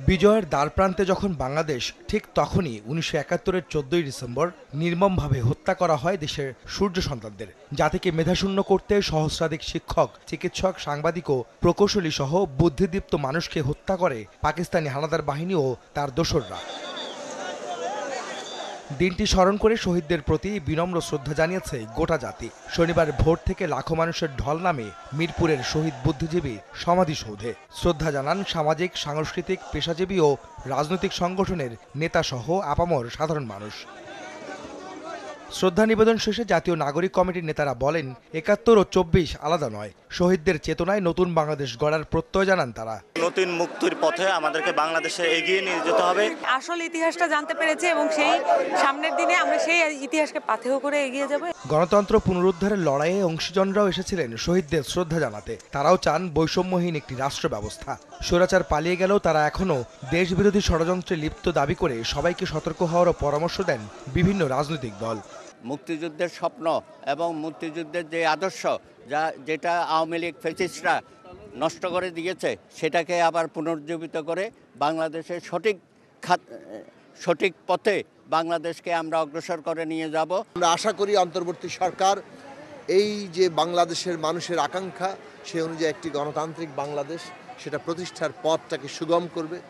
বিজয়ের দ্বারপ্রান্তে যখন বাংলাদেশ, ঠিক তখনই ১৯৭১-এর ১৪ই ডিসেম্বর নির্মমভাবে হত্যা করা হয় দেশের সূর্য সন্তানদের। জাতিকে মেধাশূন্য করতে সহস্রাধিক শিক্ষক, চিকিৎসক, সাংবাদিক ও প্রকৌশলী সহ বুদ্ধিদীপ্ত মানুষকে হত্যা করে পাকিস্তানি হানাদার বাহিনী ও তার দোসররা। দিনটি স্মরণ করে শহীদদের প্রতি বিনম্র শ্রদ্ধা জানিয়েছে গোটা জাতি। শনিবার ভোর থেকে লাখো মানুষের ঢল নামে মিরপুরের শহীদ বুদ্ধিজীবী সমাধিসৌধে। শ্রদ্ধা জানান সামাজিক, সাংস্কৃতিক, পেশাজীবী ও রাজনৈতিক সংগঠনের নেতাসহ আপামর সাধারণ মানুষ। শ্রদ্ধা নিবেদন শেষে জাতীয় নাগরিক কমিটির নেতারা বলেন, ৭১ ও ২৪ আলাদা নয়, শহীদদের চেতনায় নতুন বাংলাদেশ গড়ার প্রত্যয় জানান তারা। নতুন মুক্তির পথে আমাদেরকে বাংলাদেশে এগিয়ে নিয়ে যেতে হবে। আসল ইতিহাসটা জানতে পেরেছে এবং সেই সামনের দিনে আমরা সেই ইতিহাসকে পাথেয় করে এগিয়ে যাব। গণতন্ত্র পুনরুদ্ধারের লড়াইয়ে অংশীজনরাও এসেছিলেন শহীদদের শ্রদ্ধা জানাতে। তারাও চান বৈষম্যহীন একটি রাষ্ট্র ব্যবস্থা। স্বৈরাচার পালিয়ে গেলেও তারা এখনও দেশবিরোধী ষড়যন্ত্রে লিপ্ত দাবি করে সবাইকে সতর্ক হওয়ারও পরামর্শ দেন বিভিন্ন রাজনৈতিক দল। মুক্তিযুদ্ধের স্বপ্ন এবং মুক্তিযুদ্ধের যে আদর্শ যেটা আওয়ামী লীগ ফ্যাসিস্টরা নষ্ট করে দিয়েছে, সেটাকে আবার পুনর্জীবিত করে বাংলাদেশের সঠিক পথে বাংলাদেশকে আমরা অগ্রসর করে নিয়ে যাব। আমরা আশা করি অন্তর্বর্তী সরকার এই যে বাংলাদেশের মানুষের আকাঙ্ক্ষা, সে অনুযায়ী একটি গণতান্ত্রিক বাংলাদেশ, সেটা প্রতিষ্ঠার পথটাকে সুগম করবে।